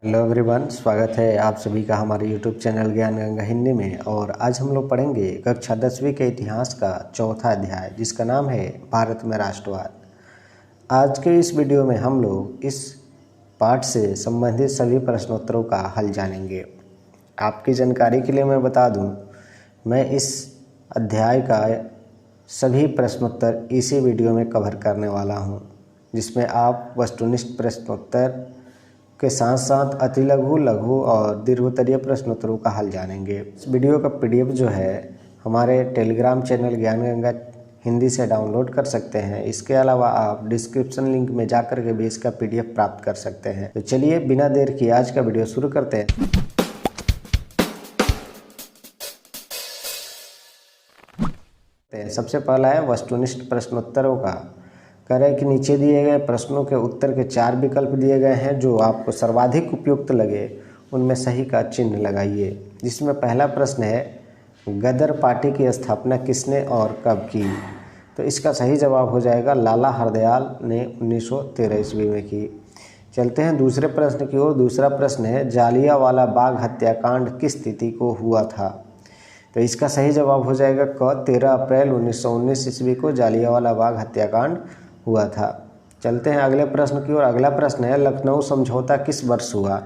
Hello everyone, स्वागत है आप सभी का हमारे यूट्यूब चैनल ज्ञान गंगा हिंदी में। और आज हम लोग पढ़ेंगे कक्षा 10वीं के इतिहास का चौथा अध्याय, जिसका नाम है भारत में राष्ट्रवाद। आज के इस वीडियो में हम लोग इस पाठ से संबंधित सभी प्रश्नोत्तरों का हल जानेंगे। आपकी जानकारी के लिए मैं बता दूं, मैं इस अध्याय का सभी प्रश्नोत्तर इसी वीडियो में कवर करने वाला हूं, जिसमें आप वस्तुनिष्ठ प्रश्नोत्तर के साथ साथ अति लघु, लघु और दीर्घोत्तरीय प्रश्नोत्तरों का हल जानेंगे। इस वीडियो का पीडीएफ जो है हमारे टेलीग्राम चैनल ज्ञान गंगा हिंदी से डाउनलोड कर सकते हैं। इसके अलावा आप डिस्क्रिप्शन लिंक में जाकर के भी इसका पीडीएफ प्राप्त कर सकते हैं। तो चलिए बिना देर किए आज का वीडियो शुरू करते हैं। सबसे पहला है वस्तुनिष्ठ प्रश्नोत्तरों का। कह रहे हैं कि नीचे दिए गए प्रश्नों के उत्तर के 4 विकल्प दिए गए हैं, जो आपको सर्वाधिक उपयुक्त लगे उनमें सही का चिन्ह लगाइए। जिसमें पहला प्रश्न है, गदर पार्टी की स्थापना किसने और कब की? तो इसका सही जवाब हो जाएगा लाला हरदयाल ने 1913 ईस्वी में की। चलते हैं दूसरे प्रश्न की ओर। दूसरा प्रश्न है, जालियांवाला बाग हत्याकांड किस तिथि को हुआ था? तो इसका सही जवाब हो जाएगा क 13 अप्रैल 1919 ईस्वी को जालियांवाला बाग हत्याकांड हुआ था। चलते हैं अगले प्रश्न की ओर। अगला प्रश्न है, लखनऊ समझौता किस वर्ष हुआ?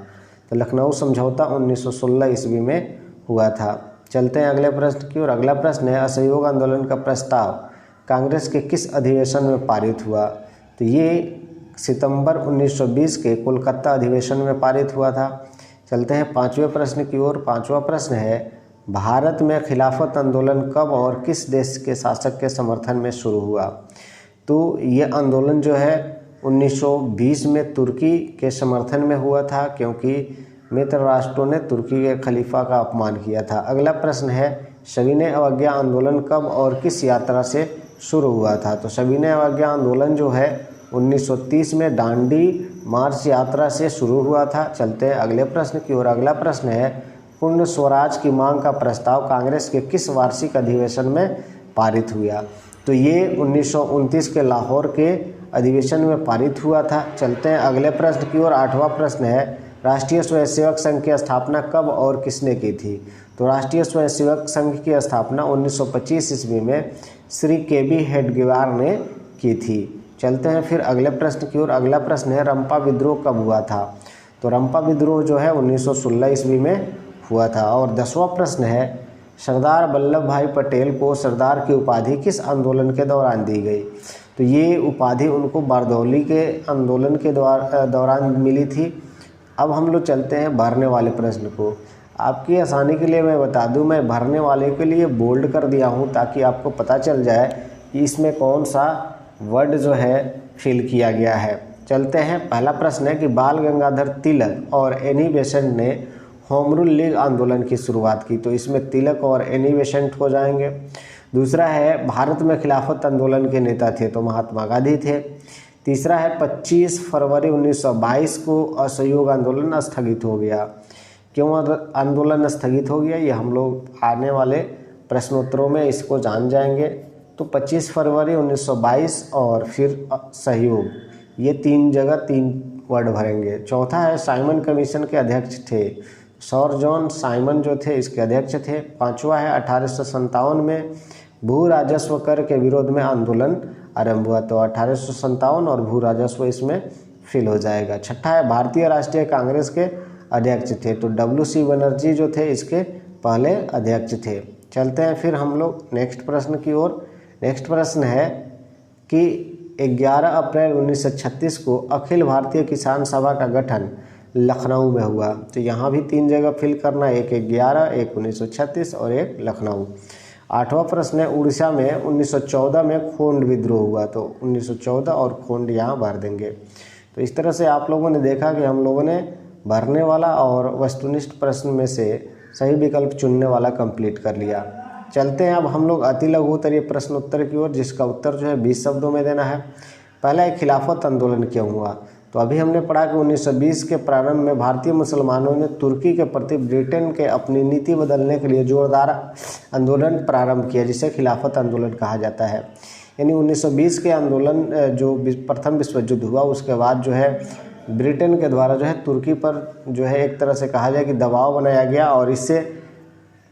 तो लखनऊ समझौता 1916 ईस्वी में हुआ था। चलते हैं अगले प्रश्न की ओर। अगला प्रश्न है, असहयोग आंदोलन का प्रस्ताव कांग्रेस के किस अधिवेशन में पारित हुआ? तो ये सितंबर 1920 के कोलकाता अधिवेशन में पारित हुआ था। चलते हैं पांचवें प्रश्न की ओर। पांचवा प्रश्न है, भारत में खिलाफत आंदोलन कब और किस देश के शासक के समर्थन में शुरू हुआ? तो ये आंदोलन जो है 1920 में तुर्की के समर्थन में हुआ था, क्योंकि मित्र राष्ट्रों ने तुर्की के खलीफा का अपमान किया था। अगला प्रश्न है, सविनय अवज्ञा आंदोलन कब और किस यात्रा से शुरू हुआ था? तो सविनय अवज्ञा आंदोलन जो है 1930 में दांडी मार्च यात्रा से शुरू हुआ था। चलते हैं अगले प्रश्न की ओर। अगला प्रश्न है, पूर्ण स्वराज की मांग का प्रस्ताव कांग्रेस के किस वार्षिक अधिवेशन में पारित हुआ? तो ये 1929 के लाहौर के अधिवेशन में पारित हुआ था। चलते हैं अगले प्रश्न की ओर। आठवां प्रश्न है, राष्ट्रीय स्वयंसेवक संघ की स्थापना कब और किसने की थी? तो राष्ट्रीय स्वयंसेवक संघ की स्थापना 1925 ईस्वी में श्री KB हेडगेवार ने की थी। चलते हैं फिर अगले प्रश्न की ओर। अगला प्रश्न है, रंपा विद्रोह कब हुआ था? तो रंपा विद्रोह जो है 1916 ईस्वी में हुआ था। और 10वां प्रश्न है, सरदार वल्लभ भाई पटेल को सरदार की उपाधि किस आंदोलन के दौरान दी गई? तो ये उपाधि उनको बारदौली के आंदोलन के दौरान मिली थी। अब हम लोग चलते हैं भरने वाले प्रश्न को। आपकी आसानी के लिए मैं बता दूं, मैं भरने वाले के लिए बोल्ड कर दिया हूं, ताकि आपको पता चल जाए कि इसमें कौन सा वर्ड जो है फिल किया गया है। चलते हैं। पहला प्रश्न है कि बाल गंगाधर तिलक और एनी बेसेंट ने होम रूल लीग आंदोलन की शुरुआत की। तो इसमें तिलक और एनी बेसेंट हो जाएंगे। दूसरा है, भारत में खिलाफत आंदोलन के नेता थे? तो महात्मा गांधी थे। तीसरा है, 25 फरवरी 1922 को असहयोग आंदोलन स्थगित हो गया। क्यों आंदोलन स्थगित हो गया, ये हम लोग आने वाले प्रश्नोत्तरों में इसको जान जाएंगे। तो 25 फरवरी 1922 और फिर सहयोग, ये 3 जगह 3 वर्ड भरेंगे। चौथा है, साइमन कमीशन के अध्यक्ष थे? सर जॉन साइमन जो थे इसके अध्यक्ष थे। पांचवा है, 1857 में भू राजस्व कर के विरोध में आंदोलन आरंभ हुआ। तो 1857 और भू राजस्व इसमें फिल हो जाएगा। छठा है, भारतीय राष्ट्रीय कांग्रेस के अध्यक्ष थे? तो WC बनर्जी जो थे इसके पहले अध्यक्ष थे। चलते हैं फिर हम लोग नेक्स्ट प्रश्न की ओर। नेक्स्ट प्रश्न है कि 11 अप्रैल 1936 को अखिल भारतीय किसान सभा का गठन लखनऊ में हुआ। तो यहाँ भी 3 जगह फिल करना, एक 11, एक 1936 और एक लखनऊ। आठवां प्रश्न है, उड़ीसा में 1914 में खोंड विद्रोह हुआ। तो 1914 और खोंड यहाँ भर देंगे। तो इस तरह से आप लोगों ने देखा कि हम लोगों ने भरने वाला और वस्तुनिष्ठ प्रश्न में से सही विकल्प चुनने वाला कंप्लीट कर लिया। चलते हैं अब हम लोग अति लघु उत्तरीय प्रश्न उत्तर की ओर, जिसका उत्तर जो है 20 शब्दों में देना है। पहला है, खिलाफत आंदोलन क्यों हुआ? तो अभी हमने पढ़ा कि 1920 के प्रारंभ में भारतीय मुसलमानों ने तुर्की के प्रति ब्रिटेन के अपनी नीति बदलने के लिए जोरदार आंदोलन प्रारंभ किया, जिसे खिलाफत आंदोलन कहा जाता है। यानी 1920 के आंदोलन जो प्रथम विश्व युद्ध हुआ, उसके बाद जो है ब्रिटेन के द्वारा जो है तुर्की पर जो है एक तरह से कहा जाए कि दबाव बनाया गया और इससे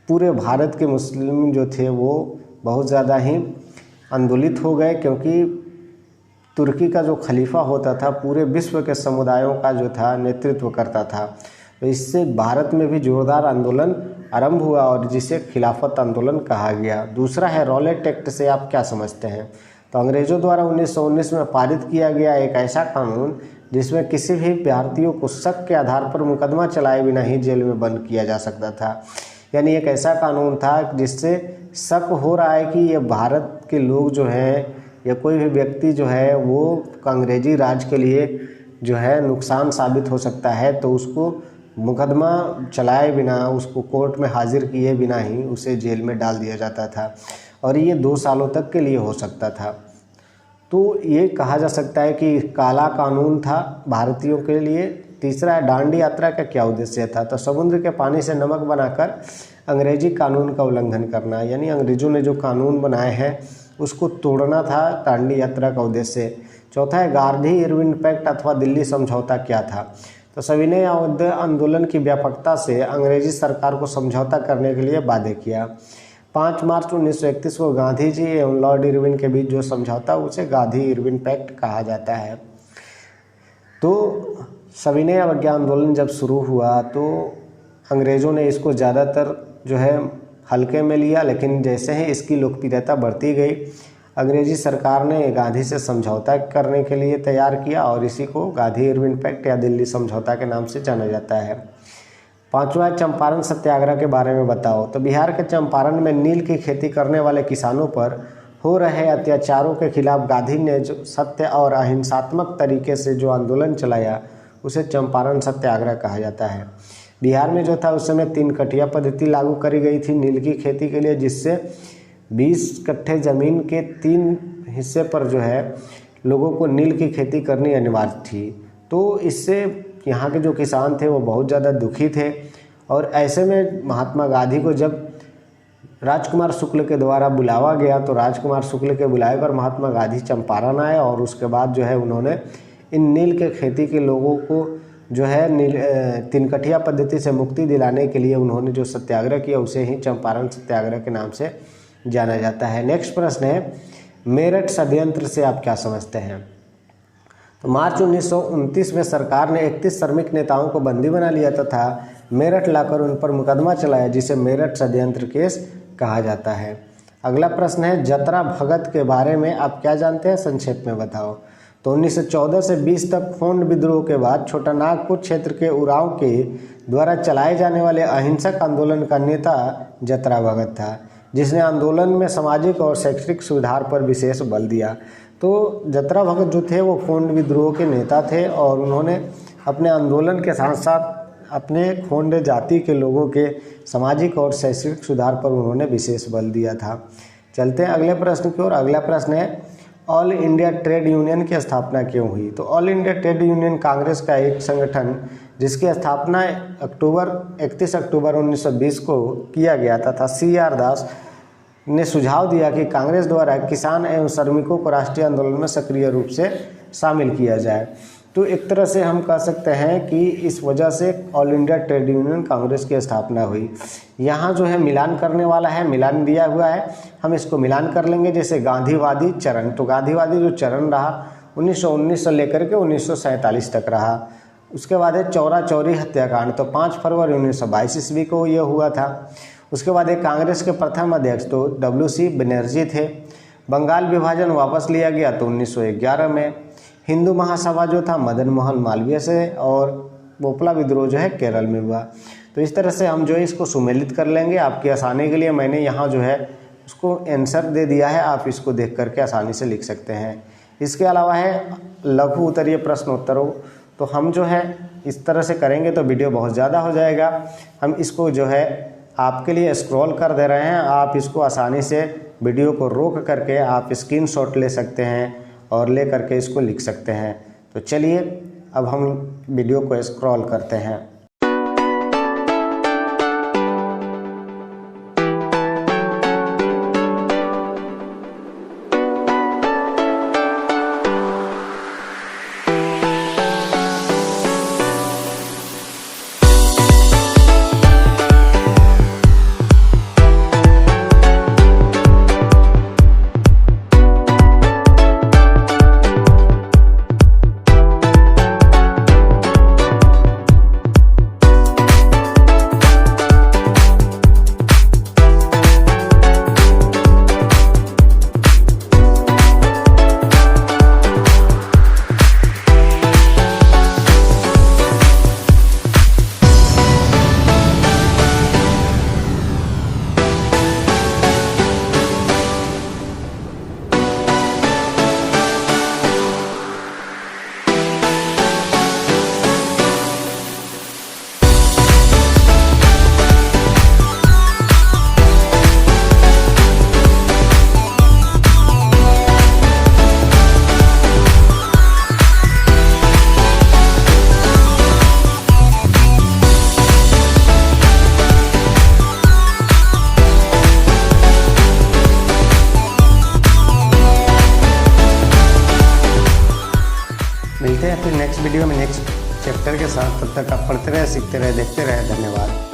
पूरे भारत के मुस्लिम जो थे वो बहुत ज़्यादा ही आंदोलित हो गए, क्योंकि तुर्की का जो खलीफा होता था पूरे विश्व के समुदायों का जो था नेतृत्व करता था। तो इससे भारत में भी जोरदार आंदोलन आरंभ हुआ और जिसे खिलाफत आंदोलन कहा गया। दूसरा है रॉलेट एक्ट से आप क्या समझते हैं? तो अंग्रेज़ों द्वारा 1919 में पारित किया गया एक ऐसा कानून जिसमें किसी भी भारतीयों को शक के आधार पर मुकदमा चलाए बिना ही जेल में बंद किया जा सकता था। यानी एक ऐसा कानून था जिससे शक हो रहा है कि ये भारत के लोग जो हैं या कोई भी व्यक्ति जो है वो अंग्रेजी राज के लिए जो है नुकसान साबित हो सकता है, तो उसको मुकदमा चलाए बिना, उसको कोर्ट में हाजिर किए बिना ही उसे जेल में डाल दिया जाता था और ये 2 सालों तक के लिए हो सकता था। तो ये कहा जा सकता है कि काला कानून था भारतीयों के लिए। तीसरा है दांडी यात्रा का क्या उद्देश्य था? तो समुद्र के पानी से नमक बनाकर अंग्रेजी कानून का उल्लंघन करना, यानी अंग्रेज़ों ने जो कानून बनाए हैं उसको तोड़ना था दांडी यात्रा का उद्देश्य। चौथा है गांधी इरविन पैक्ट अथवा दिल्ली समझौता क्या था? तो सविनय आंदोलन की व्यापकता से अंग्रेजी सरकार को समझौता करने के लिए बाध्य किया। 5 मार्च 1931 को गांधी जी एवं लॉर्ड इरविन के बीच जो समझौता उसे गांधी इरविन पैक्ट कहा जाता है। तो सविनय अवज्ञा आंदोलन जब शुरू हुआ तो अंग्रेज़ों ने इसको ज़्यादातर जो है हल्के में लिया, लेकिन जैसे ही इसकी लोकप्रियता बढ़ती गई अंग्रेजी सरकार ने गांधी से समझौता करने के लिए तैयार किया और इसी को गांधी इरविन पैक्ट या दिल्ली समझौता के नाम से जाना जाता है। 5वां चंपारण सत्याग्रह के बारे में बताओ। तो बिहार के चंपारण में नील की खेती करने वाले किसानों पर हो रहे अत्याचारों के खिलाफ गांधी ने जो सत्य और अहिंसात्मक तरीके से जो आंदोलन चलाया उसे चंपारण सत्याग्रह कहा जाता है। बिहार में जो था उस समय 3 कठिया पद्धति लागू करी गई थी नील की खेती के लिए, जिससे 20 कट्ठे ज़मीन के 3 हिस्से पर जो है लोगों को नील की खेती करनी अनिवार्य थी। तो इससे यहाँ के जो किसान थे वो बहुत ज़्यादा दुखी थे और ऐसे में महात्मा गांधी को जब राजकुमार शुक्ल के द्वारा बुलावा गया तो राजकुमार शुक्ल के बुलाए पर महात्मा गांधी चंपारण आए और उसके बाद जो है उन्होंने इन नील के खेती के लोगों को जो है 3 कठिया पद्धति से मुक्ति दिलाने के लिए उन्होंने जो सत्याग्रह किया उसे ही चंपारण सत्याग्रह के नाम से जाना जाता है। नेक्स्ट प्रश्न है मेरठ षड्यंत्र से आप क्या समझते हैं? तो मार्च 1929 में सरकार ने 31 श्रमिक नेताओं को बंदी बना लिया तथा मेरठ लाकर उन पर मुकदमा चलाया, जिसे मेरठ षड्यंत्र केस कहा जाता है। अगला प्रश्न है जतरा भगत के बारे में आप क्या जानते हैं, संक्षेप में बताओ। तो 1914 से 20 तक खोंड विद्रोह के बाद छोटा नागपुर क्षेत्र के उरांव के द्वारा चलाए जाने वाले अहिंसक आंदोलन का नेता जतरा भगत था, जिसने आंदोलन में सामाजिक और शैक्षिक सुधार पर विशेष बल दिया। तो जतरा भगत जो थे वो खोंड विद्रोह के नेता थे और उन्होंने अपने आंदोलन के साथ साथ अपने खोंड जाति के लोगों के सामाजिक और शैक्षिक सुधार पर उन्होंने विशेष बल दिया था। चलते हैं अगले प्रश्न की ओर। अगला प्रश्न है ऑल इंडिया ट्रेड यूनियन की स्थापना क्यों हुई? तो all India trade union Congress का एक संगठन जिसकी स्थापना 31 अक्टूबर 1920 को किया गया तथा CR दास ने सुझाव दिया कि कांग्रेस द्वारा किसान एवं श्रमिकों को राष्ट्रीय आंदोलन में सक्रिय रूप से शामिल किया जाए। तो एक तरह से हम कह सकते हैं कि इस वजह से all India trade union Congress की स्थापना हुई। यहाँ जो है मिलान करने वाला है, मिलान दिया हुआ है, हम इसको मिलान कर लेंगे। जैसे गांधीवादी चरण, तो गांधीवादी जो चरण रहा 1919 से लेकर के 1947 तक रहा। उसके बाद है चौरा चौरी हत्याकांड, तो 5 फरवरी 1922 ईस्वी को यह हुआ था। उसके बाद एक कांग्रेस के प्रथम अध्यक्ष तो WC बनर्जी थे। बंगाल विभाजन वापस लिया गया तो 1911 में। हिंदू महासभा जो था मदन मोहन मालवीय से, और बोपला विद्रोह जो है केरल में हुआ। तो इस तरह से हम जो है इसको सुमेलित कर लेंगे। आपकी आसानी के लिए मैंने यहाँ जो है उसको आंसर दे दिया है, आप इसको देख करके आसानी से लिख सकते हैं। इसके अलावा है लघु उत्तरीय प्रश्नोत्तरों, तो हम जो है इस तरह से करेंगे तो वीडियो बहुत ज़्यादा हो जाएगा। हम इसको जो है आपके लिए स्क्रॉल कर दे रहे हैं, आप इसको आसानी से वीडियो को रोक करके आप स्क्रीनशॉट ले सकते हैं और ले करके इसको लिख सकते हैं। तो चलिए अब हम वीडियो को स्क्रॉल करते हैं। मिलते हैं फिर नेक्स्ट वीडियो में नेक्स्ट चैप्टर के साथ। तब तक आप पढ़ते रहे, सीखते रहे, देखते रहे। धन्यवाद।